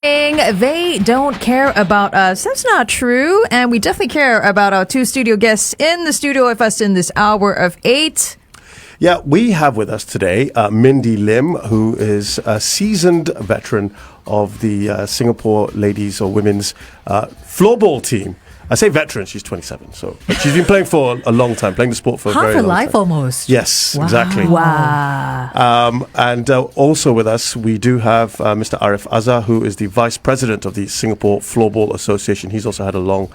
They don't care about us. That's not true. And we definitely care about our two studio guests in the studio with us in this hour of 8. Yeah, we have with us today Mindy Lim, who is a seasoned veteran of the Singapore ladies or women's floorball team. I say veteran, she's 27, but she's been playing for a long time, playing the sport for a very long time. Half her life almost. Yes, wow. Exactly. Wow. And also with us, we do have Mr. Arif Azfar, who is the Vice President of the Singapore Floorball Association. He's also had a long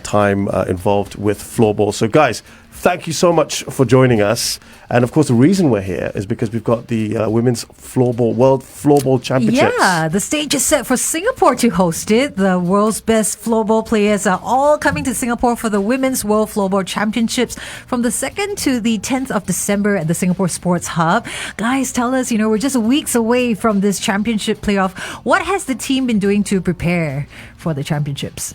time involved with floorball. So guys, thank you so much for joining us. And of course, the reason we're here is because we've got the Women's Floorball World Floorball Championships. Yeah, the stage is set for Singapore to host it. The world's best floorball players are all coming to Singapore for the Women's World Floorball Championships from the 2nd to the 10th of December at the Singapore Sports Hub. Guys, tell us, we're just weeks away from this championship playoff. What has the team been doing to prepare for the championships?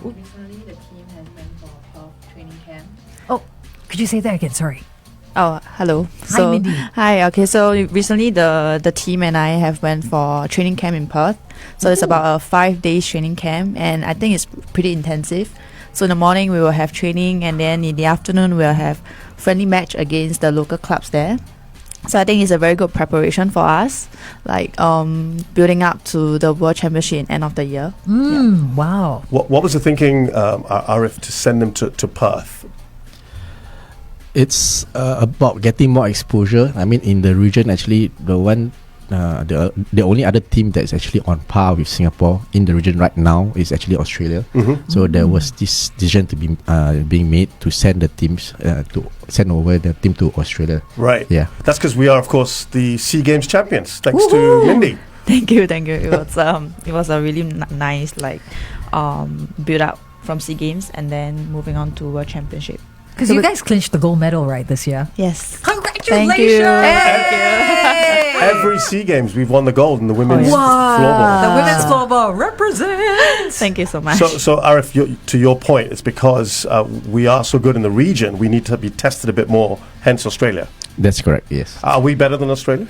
Recently the team has went for a Perth training camp. Oh, could you say that again? Sorry. Oh, hello. Hi, Mindy. Hi. Okay, so recently the team and I have went for a training camp in Perth. So it's about a 5-day training camp, and I think it's pretty intensive. So in the morning we will have training, and then in the afternoon we'll have friendly match against the local clubs there. So I think it's a very good preparation for us, like building up to the World Championship in end of the year. Wow. What was the thinking, Arif, to send them to Perth? It's about getting more exposure. I mean, in the region, actually, the only other team that's actually on par with Singapore in the region right now is actually Australia. So there was this decision to be being made to send the teams to send over the team to Australia. Right. Yeah. That's because we are, of course, the SEA Games champions. Thanks to Mindy. Thank you. It was a really nice build up from SEA Games and then moving on to World Championship. Because you guys clinched the gold medal, right, this year? Yes. Congratulations! Thank you. Every SEA Games, we've won the gold in the women's floorball. The women's floorball represents! Thank you so much. So Arif, to your point, it's because we are so good in the region, we need to be tested a bit more, hence Australia. That's correct, yes. Are we better than Australia?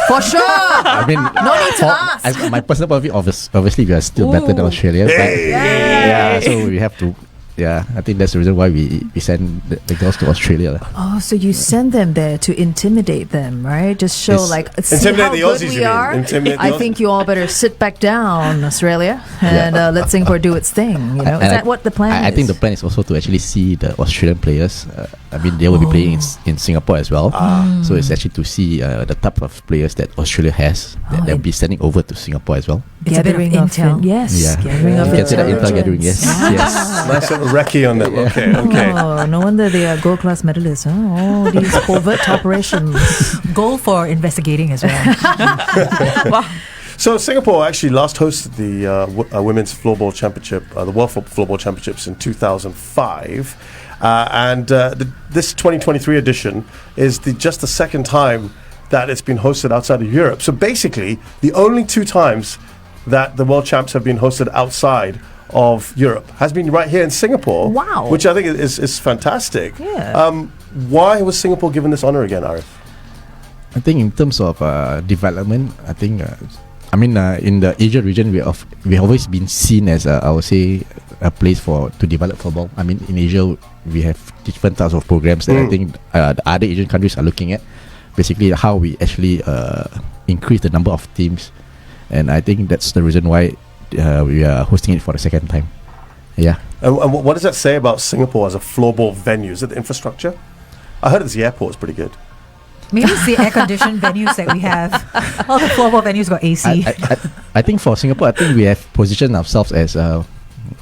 For sure! I mean, no need to ask. As my personal point of view, obviously we are still better than Australia. Hey. Yeah, so we have to... Yeah, I think that's the reason why we send the girls to Australia. Oh, so you send them there to intimidate them, right? Just show see intimidate how the good Aussies, we are. I think you all better sit back down, Australia, and let Singapore do its thing. Is that what the plan is? I think the plan is also to actually see the Australian players. I mean, they will be playing in Singapore as well. So it's actually to see the type of players that Australia has that they'll be sending over to Singapore as well. It's a bit of intel. Yes. Yeah. Gathering of you can say that intel gathering. Yes. Yes. Nice little recce on them. Okay. Oh, no wonder they are gold class medalists. Oh, these covert operations. Gold for investigating as well. Wow. So Singapore actually last hosted the Women's Floorball Championship, the World Floorball Championships in 2005. And this 2023 edition is just the second time that it's been hosted outside of Europe. So basically, the only 2 times that the World Champs have been hosted outside of Europe has been right here in Singapore. Wow. Which I think is fantastic. Yeah. Why was Singapore given this honor again, Arif? I think in terms of development, I think in the Asia region, we've always been seen as I would say a place to develop football. I mean, in Asia we have different types of programs that I think the other Asian countries are looking at. Basically, how we actually increase the number of teams, and I think that's the reason why we are hosting it for the second time. Yeah. And what does that say about Singapore as a floorball venue? Is it the infrastructure? I heard the airport is pretty good. Maybe it's the air-conditioned venues that we have. All the floorball venues got AC. I think for Singapore, I think we have positioned ourselves as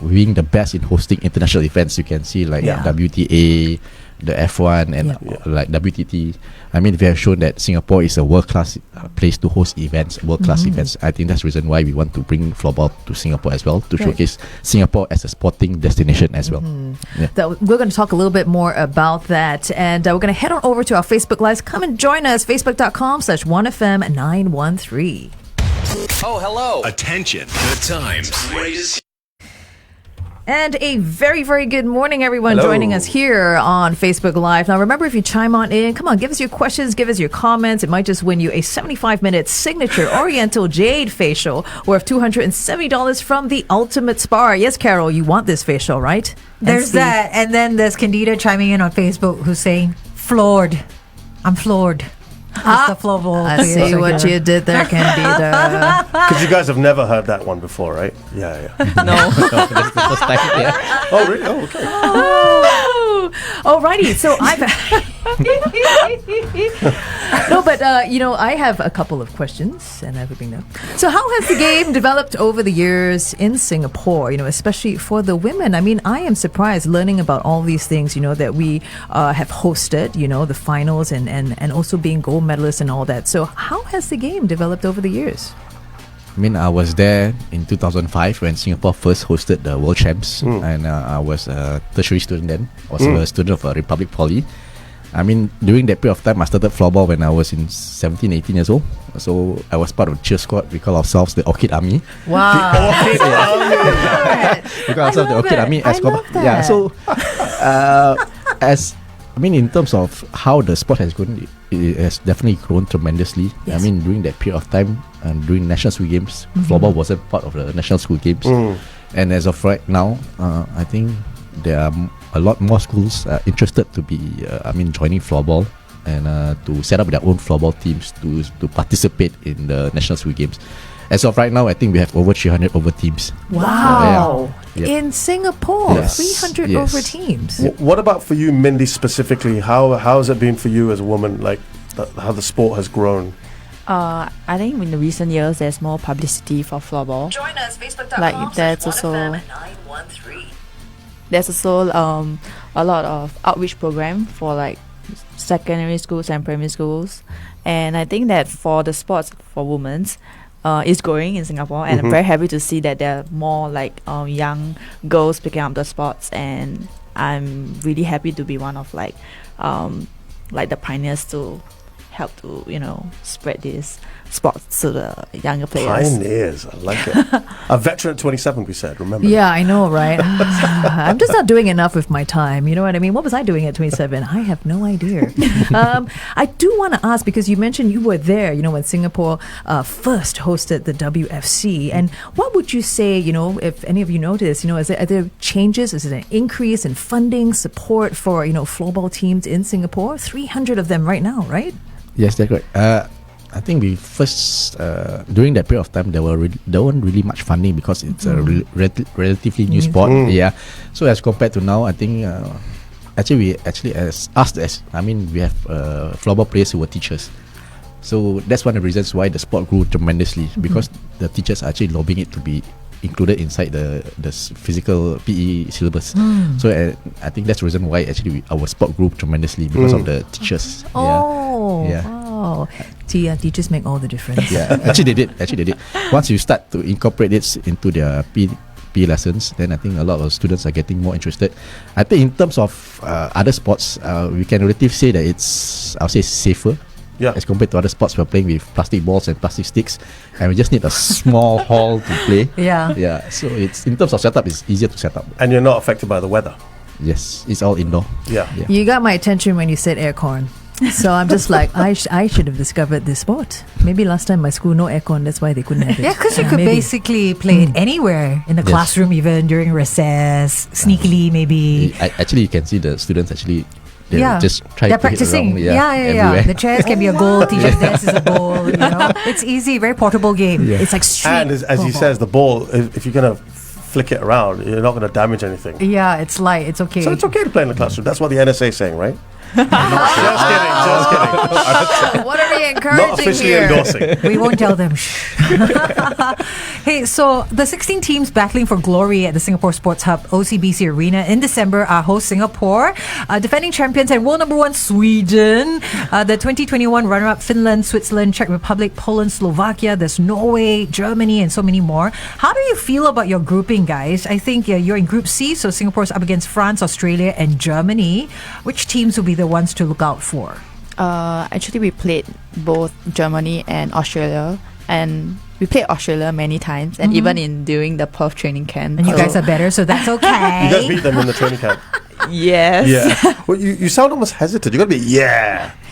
being the best in hosting international events. You can see WTA, the F1 and like WTT. I mean, we have shown that Singapore is a world-class place to host events, world-class events. I think that's the reason why we want to bring floorball to Singapore as well, to showcase Singapore as a sporting destination as well. We're going to talk a little bit more about that, and we're going to head on over to our Facebook Lives. Come and join us, facebook.com/1FM913. Oh, hello. Attention. Good times. And a very, very good morning, everyone Hello. joining us here on Facebook Live. Now, remember, if you chime on in, come on, give us your questions, give us your comments. It might just win you a 75-minute signature Oriental Jade facial worth $270 from the Ultimate Spa. Yes, Carol, you want this facial, right? There's that. And then there's Candida chiming in on Facebook who's saying, floored. I'm floored. That's the floorball. I see what you did there, Candida. Because you guys have never heard that one before, right? Yeah. No. That's the first time. Yeah. Oh, really? Oh, okay. Alrighty, so I've no, but I have a couple of questions and everything now. So, how has the game developed over the years in Singapore? Especially for the women. I mean, I am surprised learning about all these things. That we have hosted. The finals and also being gold medalists and all that. So, how has the game developed over the years? I mean, I was there in 2005 when Singapore first hosted the World Champs, and I was a tertiary student then. I was a student of Republic Poly. I mean, during that period of time, I started floorball when I was in 17, 18 years old. So I was part of the cheer squad. We call ourselves the Orchid Army. Wow. We call ourselves the Orchid Army. I love that. Yeah, so in terms of how the sport has grown, it has definitely grown tremendously. Yes. I mean, during that period of time, during National School Games, floorball wasn't part of the National School Games. And as of right now, I think there are a lot more schools interested to be, joining floorball and to set up their own floorball teams to participate in the National School Games. As of right now, I think we have over 300 over teams. Wow. Yeah. In Singapore, Yes. 300 Yes. over teams. What about for you, Mindy, specifically? How has it been for you as a woman, like how the sport has grown? I think in the recent years, there's more publicity for floorball. Join us, Facebook.com. Like, there's also a lot of outreach program for like secondary schools and primary schools, and I think that for the sports for women is growing in Singapore, and I'm very happy to see that there are more like young girls picking up the sports, and I'm really happy to be one of like the pioneers to help to spread this sports to the younger players. Pioneers, I like it. A veteran at 27, we said, remember? Yeah, I know, right? I'm just not doing enough with my time. You know what I mean? What was I doing at 27? I have no idea. I do want to ask, because you mentioned you were there, when Singapore first hosted the WFC. And what would you say, if any of you noticed, are there changes? Is it an increase in funding, support for, floorball teams in Singapore? 300 of them right now, right? Yes, that's right. I think we first during that period of time there weren't really much funding because it's a relatively new sport. Yeah, so as compared to now, I think we have floorball players who were teachers. So that's one of the reasons why the sport grew tremendously, because the teachers are actually lobbying it to be included inside the physical PE syllabus. So I think that's the reason why actually our sport grew tremendously, because of the teachers. Wow. Teachers make all the difference. Yeah, actually they did. Once you start to incorporate it into their PE lessons, then I think a lot of students are getting more interested. I think in terms of other sports, we can relatively say that I'll say safer. Yeah. As compared to other sports, we're playing with plastic balls and plastic sticks, and we just need a small hall to play. Yeah. So it's, in terms of setup, it's easier to set up. And you're not affected by the weather. Yes, it's all indoor. Yeah. You got my attention when you said aircon. So I'm just like, I should have discovered this sport. Maybe last time my school no aircon, that's why they couldn't have it. Yeah, because you could maybe. basically play it anywhere in the Yes. classroom, even during recess, sneakily maybe. Actually, you can see the students actually. They just try They're to hit practicing. it around, Yeah. everywhere. The chairs can be a goal. Teacher's desk is a goal. It's easy, very portable game. Yeah. It's like street. And as he says, the ball, if you're going to flick it around, you're not going to damage anything. Yeah, it's light. It's okay. So it's okay to play in the classroom. That's what the NSA is saying, right? Just kidding. What are we Not encouraging officially here? endorsing. We won't tell them. Shh. Hey, so the 16 teams battling for glory at the Singapore Sports Hub OCBC Arena in December are host Singapore, defending champions and world number one Sweden, the 2021 runner-up Finland, Switzerland, Czech Republic, Poland, Slovakia. There's Norway, Germany, and so many more. How do you feel about your grouping, guys? I think you're in Group C, so Singapore's up against France, Australia, and Germany. Which teams will be the ones to look out for? Actually, we played both Germany and Australia, and we played Australia many times, and even in during the Perth training camp. And you guys are better, so that's okay. You guys beat them in the training camp. Yes. Yeah. Well, you sound almost hesitant. You got to be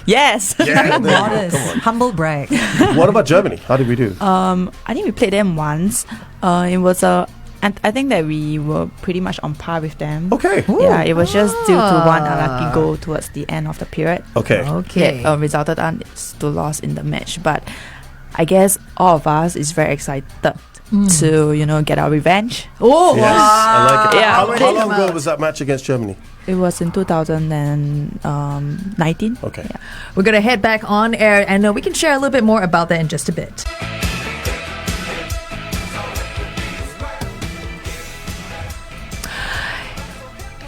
Yes. Yeah. Modest, humble brag. What about Germany? How did we do? I think we played them once. It was and I think that we were pretty much on par with them. Okay. Yeah, it was just due to one unlucky goal towards the end of the period. Okay. Okay. That resulted in to loss in the match. But I guess all of us is very excited to get our revenge. Oh, Yes, I like it. Yeah. How long ago was that match against Germany? It was in 2019. Okay. Yeah. we're going to head back on air, and we can share a little bit more about that in just a bit.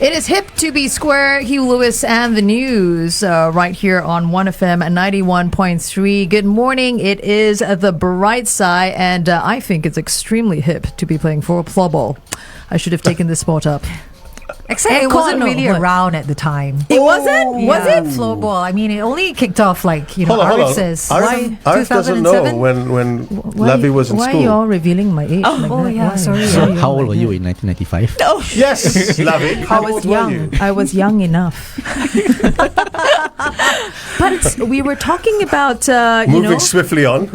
It is hip to be square. Hugh Lewis and the news right here on 1FM 91.3. Good morning. It is the Brightside, and I think it's extremely hip to be playing for floorball. I should have taken this sport up. Except it wasn't really around at the time. It wasn't? Was it? Floorball. I mean, it only kicked off Hold on. Arif says. Arif doesn't know when Lavi was in why school. are you all revealing my age? Sorry. So how old were you in 1995? No. Yes, Lavi. How I was old were you? young. I was young enough. But we were talking about, Moving swiftly on.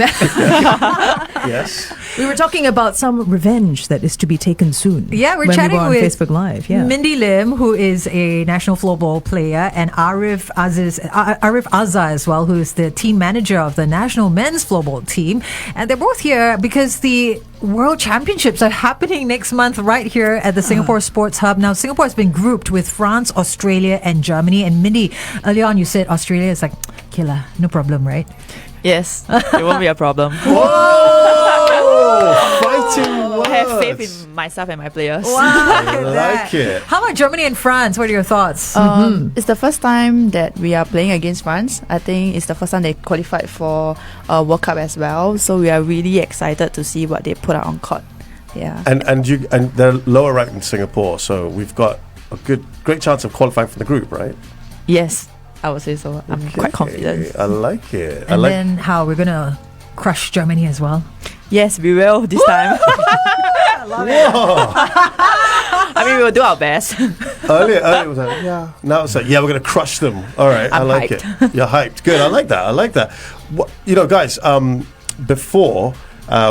Yes. we were talking about some revenge that is to be taken soon. Yeah, we're when chatting we were on with Facebook Live. Yeah. Mindy Lim, who is a national floorball player, and Arif Azfar as well, who is the team manager of the national men's floorball team. And they're both here because the World Championships are happening next month right here at the Singapore Sports Hub. Now, Singapore has been grouped with France, Australia, and Germany. And Mindy, earlier on you said Australia is like, killer, no problem, right? Yes, it won't be a problem. Whoa! Fighting words. I have faith in myself and my players. Wow, I like it. How about Germany and France? What are your thoughts? It's the first time that we are playing against France. I think it's the first time they qualified for a World Cup as well. So we are really excited to see what they put out on court. Yeah. And they're lower ranked in Singapore, so we've got a great chance of qualifying for the group, right? Yes, I would say so. I'm quite confident. I like it. and then how we're going to crush Germany as well? Yes, we will this time. I mean, we will do our best. Earlier it was like, yeah. Now it's like, yeah, we're going to crush them. All right, I I'm like hyped. it. You're hyped. Good, I like that. Guys, before,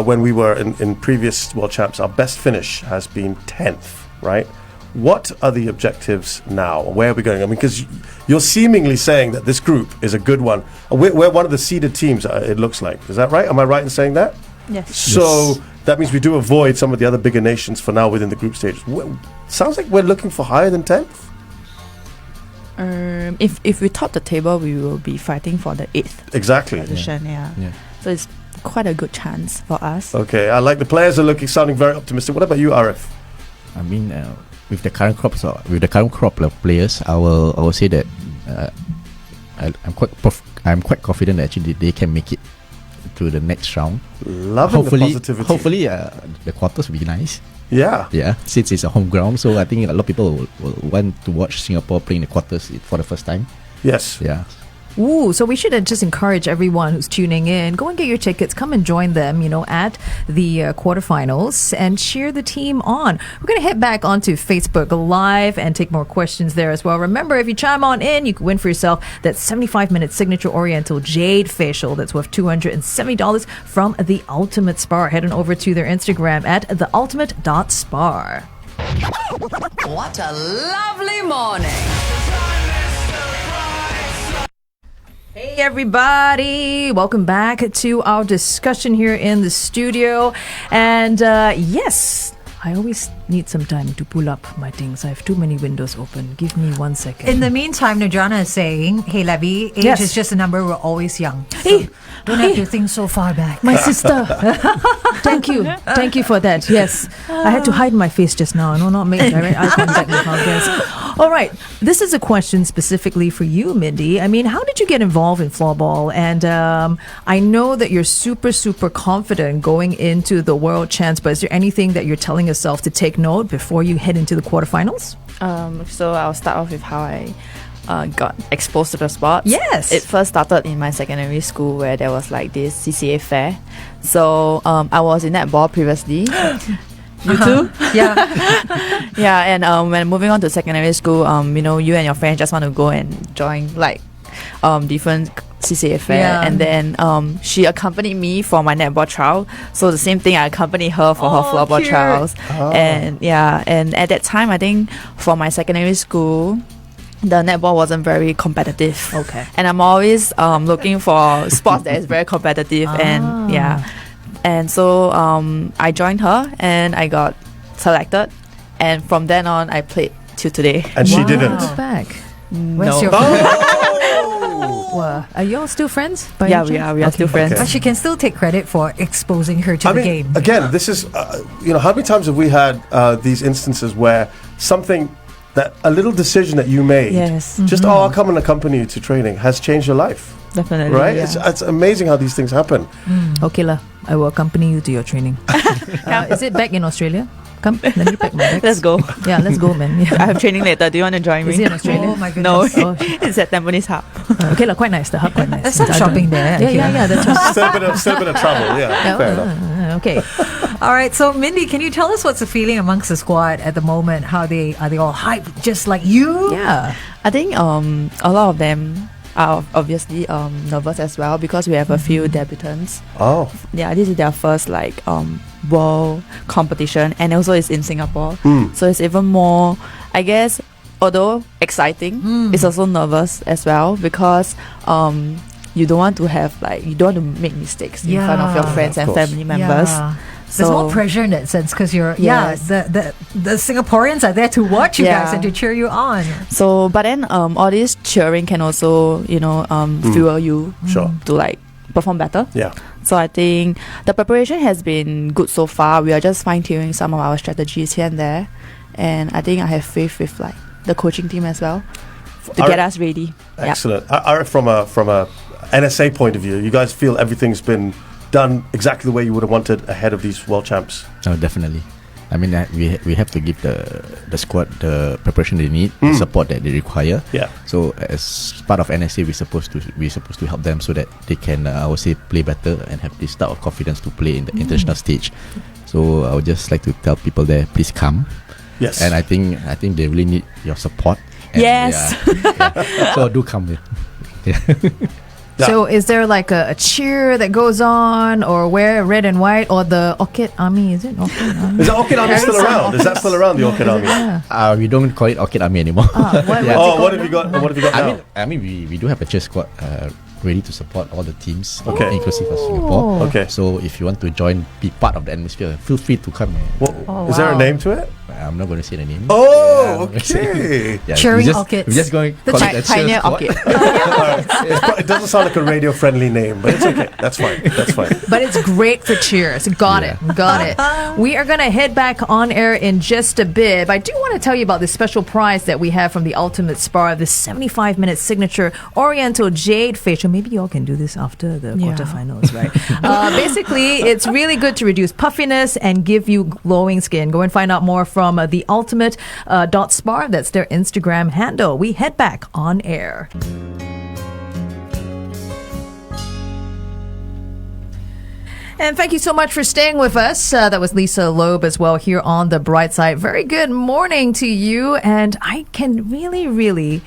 when we were in previous World Champs, our best finish has been 10th, right? What are the objectives now? Where are we going? I mean, because you're seemingly saying that this group is a good one. We're one of the seeded teams, it looks like. Is that right? Am I right in saying that? Yes. So that means we do avoid some of the other bigger nations for now within the group stage. Sounds like we're looking for higher than 10th. If we top the table, we will be fighting for the 8th Exactly. position. Yeah. Yeah. So it's quite a good chance for us. Okay, I like the players are sounding very optimistic. What about you, Arif? I mean, with the current crop of players, I will say that I'm quite confident that actually they can make it to the next round. Loving the positivity. Hopefully, the quarters will be nice. Yeah. Yeah, since it's a home ground, so I think a lot of people will want to watch Singapore playing the quarters for the first time. Yes. Yeah. Ooh, so we should just encourage everyone who's tuning in, go and get your tickets, come and join them, at the quarterfinals and cheer the team on. We're going to head back onto Facebook Live and take more questions there as well. Remember, if you chime on in, you can win for yourself that 75-minute signature Oriental Jade facial that's worth $270 from The Ultimate Spa. Head on over to their Instagram at theultimate.spa. What a lovely morning. Hey everybody, welcome back to our discussion here in the studio. And yes, I always need some time to pull up my things. I have too many windows open. Give me 1 second. In the meantime, Najana is saying, hey, Lavi, age Yes. is just a number. We're always young. So Hey, don't have to think so far back. my sister. Thank you for that. Yes, I had to hide my face just now. No, not make direct eye contact with our guests. All right, this is a question specifically for you, Mindy. I mean, how did you get involved in floorball? And I know that you're super confident going into the World Champs, but is there anything that you're telling yourself to take note before you head into the quarterfinals? So I'll start off with how I got exposed to the sport. Yes. It first started in my secondary school where there was like this CCA fair. So I was in netball previously. You too? Yeah. Yeah, and when moving on to secondary school, you and your friends just want to go and join like different CCA fair, Yeah. and then she accompanied me for my netball trial. So the same thing, I accompanied her for her floorball cute. trials. And at that time, I think for my secondary school, the netball wasn't very competitive. Okay. And I'm always looking for sports that is very competitive, and so I joined her and I got selected, and from then on I played till today. And she didn't. Back. No. Where's your Are you all still friends? by Yeah, any we chance? are. We are still friends. But she can still take credit for exposing her to I the mean, game. again, this is, how many times have we had these instances where a little decision that you made, Yes. just, I'll come and accompany you to training, has changed your life, Definitely. right? Yeah. It's amazing how these things happen. Okay, lah. I will accompany you to your training. Is it back in Australia? Come, let me pack my bags. Let's go. Yeah, let's go, man. I Yeah. have training later. Do you want to join me? Is it in Australia? Oh my No, goodness. Oh. it's at Tampines Hub. Okay, lah. Quite nice. The hub, quite nice. There's some I don't- shopping there, I Yeah, hear. yeah. That's right. Still a bit of travel, yeah, fair enough. Okay. All right, so Mindy, can you tell us what's the feeling amongst the squad at the moment? How are they all hyped just like you? Yeah. I think a lot of them are obviously nervous as well because we have a few debutants. Oh, Yeah, this is their first world competition, and also it's in Singapore. So it's even more, I guess, although exciting, it's also nervous as well because you don't want to make mistakes in front of your Yeah, friends of and course. family members. Yeah. There's So- more pressure in that sense because you're, Yes. the Singaporeans are there to watch you guys Yeah. and to cheer you on. So, but then all this cheering can also, fuel you sure. to perform better. Yeah. So I think the preparation has been good so far. We are just fine tuning some of our strategies here and there, and I think I have faith with the coaching team as well to get us ready. Yep. Excellent. From a NSA point of view, you guys feel everything's been done exactly the way you would have wanted ahead of these world champs? Oh, definitely. I mean, we have to give the squad the preparation they need, the support that they require. Yeah. So as part of NSA, we're supposed to help them so that they can, I would say, play better and have this type of confidence to play in the international stage. So I would just like to tell people there, please come. Yes. And I think they really need your support. And Yes. yeah. So do come. Yeah. Yeah. So is there a cheer that goes on or wear red and white or the Orchid Army? Is it Orchid Army? Is the Orchid Army still around? Is that still around, the Orchid Army? Yeah. We don't call it Orchid Army anymore. What What have you got? What have you got now? I mean, we do have a cheer squad ready to support all the teams, Okay. inclusive of Singapore. Okay. So if you want to join, be part of the atmosphere, feel free to come. Is there a name to it? I'm not going to say the name. Oh, okay. Yeah, Cheering we just, Orchids. We're just going to call it a cheer Pioneer squad. Orchid. It doesn't sound like a radio-friendly name, but it's okay. That's fine. That's fine. But it's great for cheers. Got it. We are going to head back on air in just a bit. But I do want to tell you about this special prize that we have from the Ultimate Spa, the 75-minute signature Oriental Jade Facial. Maybe you all can do this after the quarterfinals, right? Basically, it's really good to reduce puffiness and give you glowing skin. Go and find out more from the Ultimate .spa. That's their Instagram handle. We head back on air. And thank you so much for staying with us. That was Lisa Loeb as well here on the Brightside. Very good morning to you. And I can really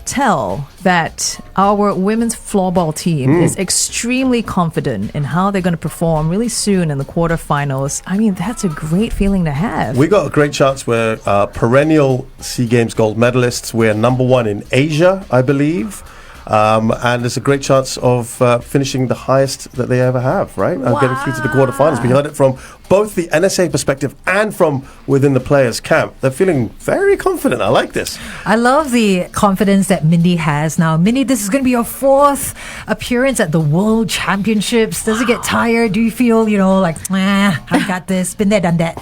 tell that our women's floorball team is extremely confident in how they're going to perform really soon in the quarterfinals. I mean, that's a great feeling to have. We got a great chance. We're perennial SEA Games gold medalists. We're number one in Asia, I believe. And there's a great chance of finishing the highest that they ever have, right? Getting through to the quarterfinals. We heard it from both the NSA perspective and from within the players' camp. They're feeling very confident. I like this. I love the confidence that Mindy has now. Mindy, this is going to be your fourth appearance at the World Championships. Does it get tired? Do you feel, I got this, been there, done that?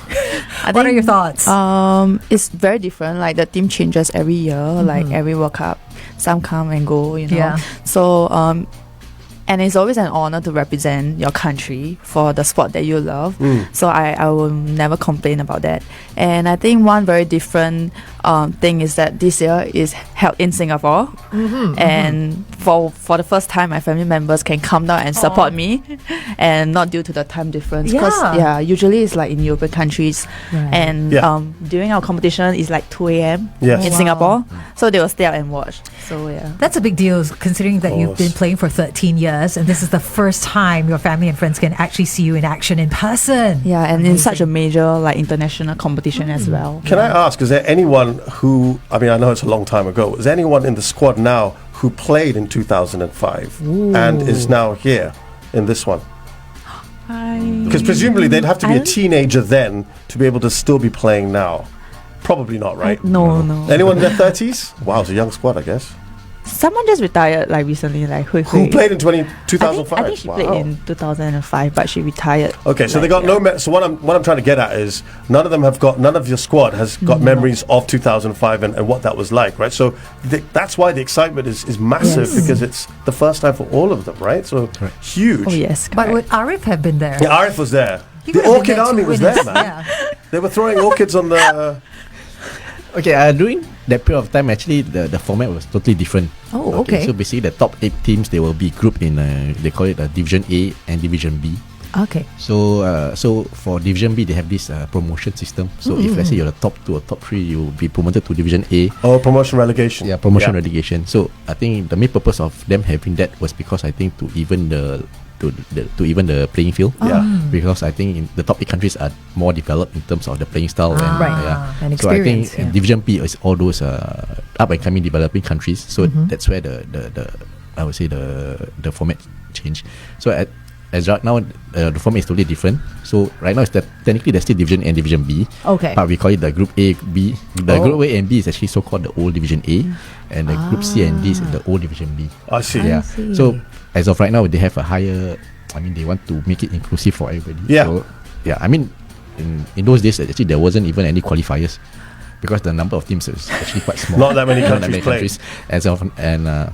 What are your thoughts? It's very different. The team changes every year, every World Cup. Some come and go, Yeah. So, and it's always an honor to represent your country for the sport that you love. So I will never complain about that. And I think one very different thing is that this year is held in Singapore, and for the first time, my family members can come down and support me, and not due to the time difference. Because usually it's like in European countries, and during our competition it's like 2 a.m. in Singapore, so they will stay out and watch. So that's a big deal considering that you've been playing for 13 years, and this is the first time your family and friends can actually see you in action in person. Yeah, and in such a major like international competition as well. Can I ask, is there anyone who, I mean, I know it's a long time ago, is there anyone in the squad now who played in 2005 and is now here in this one? Because presumably they'd have to be a teenager then to be able to still be playing now. Probably not, right? No. Anyone in their 30s? Wow, it's a young squad, I guess. Someone just retired like recently, like Hui. Who played in 2005? I think she played in 2005, but she retired. Okay, so they got no. So what I'm trying to get at is none of your squad has got memories of 2005 and what that was like, right? So that's why the excitement is massive, because it's the first time for all of them, right? So huge. Oh yes, but would Arif have been there? Yeah, Arif was there. The Orchid Army was there, man. They were throwing orchids on the. Okay, during that period of time, actually, the format was totally different. Oh, okay. So basically, the top 8 teams, they will be grouped in, they call it Division A and Division B. Okay. So for Division B, they have this promotion system. So if let's say you're the top 2 or top 3, you'll be promoted to Division A. Oh, promotion relegation. Yeah, promotion relegation. So I think the main purpose of them having that was because I think to even the playing field. Because I think the top 8 countries are more developed in terms of the playing style and experience. So I think Division B is all those up and coming developing countries. So that's where the I would say the format change. So as right now the format is totally different. So right now it's technically there's still Division A and Division B. Okay. But we call it the Group A, B. The Group A and B is actually so called the old Division A, and the Group C and D is the old Division B. I see. Yeah. So as of right now, they have a higher. I mean, they want to make it inclusive for everybody. Yeah. So, I mean, in those days, actually, there wasn't even any qualifiers because the number of teams is actually quite small. Not that many countries played.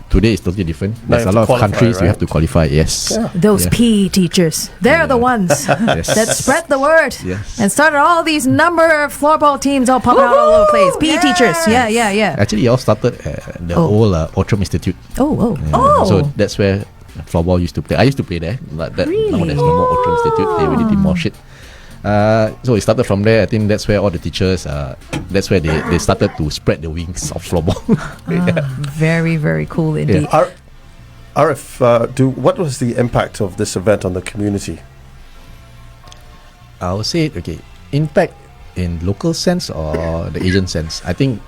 Today is totally different. There's a lot of countries you have to qualify. Yes. Yeah. Those PE teachers, they're the ones that spread the word and started all these number of floorball teams all popping out all over the place. PE teachers, yeah. Actually, it all started at the old Outram Institute. So that's where floorball used to play. I used to play there, but now there's no more Outram Institute. They really demolished it. So it started from there. I think that's where all the teachers, that's where they started to spread the wings of floorball. Very, very cool indeed. Arif, what was the impact of this event on the community? I would say, impact in local sense or the Asian sense. I think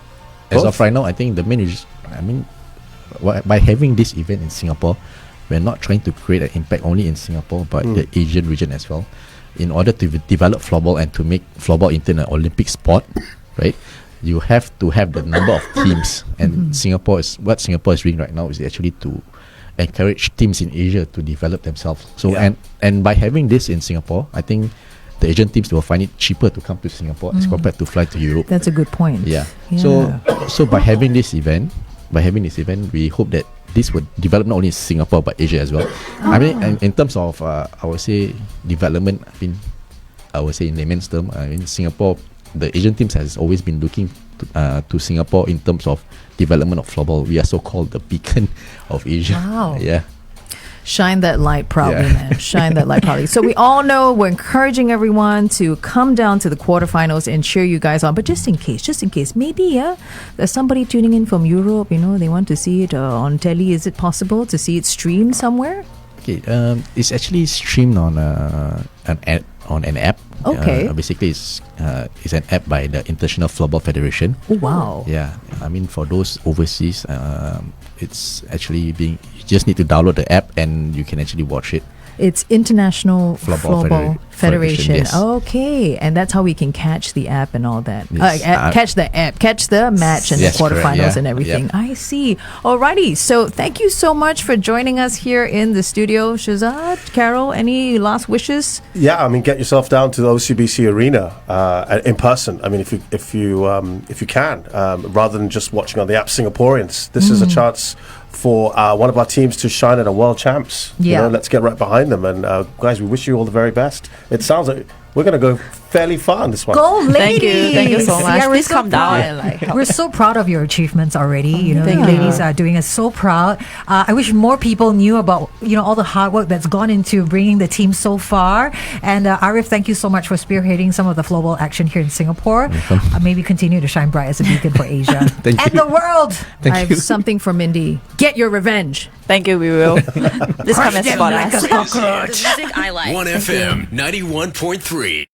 as of right now, I think the main is, by having this event in Singapore, we're not trying to create an impact only in Singapore, but the Asian region as well. In order to develop floorball and to make floorball into an Olympic sport, right, you have to have the number of teams. And Singapore is doing right now is actually to encourage teams in Asia to develop themselves. So and by having this in Singapore, I think the Asian teams will find it cheaper to come to Singapore as compared to fly to Europe. That's a good point. Yeah. So by having this event, we hope that this would develop not only in Singapore but Asia as well. I mean, in terms of I would say development, I would say in layman's term, in Singapore, the Asian teams has always been looking to Singapore in terms of development of floorball. We are so called the beacon of Asia. Wow. Yeah. Shine that light proudly, man. Shine that light proudly. So we all know we're encouraging everyone to come down to the quarterfinals and cheer you guys on. But just in case, maybe there's somebody tuning in from Europe, they want to see it on telly. Is it possible to see it streamed somewhere? Okay, it's actually streamed on an app. Okay. Basically, it's an app by the International Floorball Federation. Oh, wow. Yeah, I mean for those overseas, it's actually you just need to download the app and you can actually watch it. It's International Floorball Federation. Yes. Okay, and that's how we can catch the app and all that. Yes. Catch the match and the quarterfinals and everything. Yep. I see. Alrighty, so thank you so much for joining us here in the studio. Shehzad, Carol, any last wishes? Yeah, I mean, get yourself down to the OCBC arena in person. I mean, if you can, rather than just watching on the app. Singaporeans, this is a chance for one of our teams to shine at a world champs. Yeah. Let's get right behind them. And guys, we wish you all the very best. It sounds like we're going to go fairly far on this one. Go ladies! Thank you so much. we're Please so come down proud. and help. We're so proud of your achievements already. The Thank you. ladies are doing us so proud. I wish more people knew about all the hard work that's gone into bringing the team so far. And Arif, thank you so much for spearheading some of the floorball action here in Singapore. Maybe continue to shine bright as a beacon for Asia Thank and you. the world. I have something for Mindy. Get your revenge. Thank you, we will. Please come and support us. The music I like. 1FM 91.3.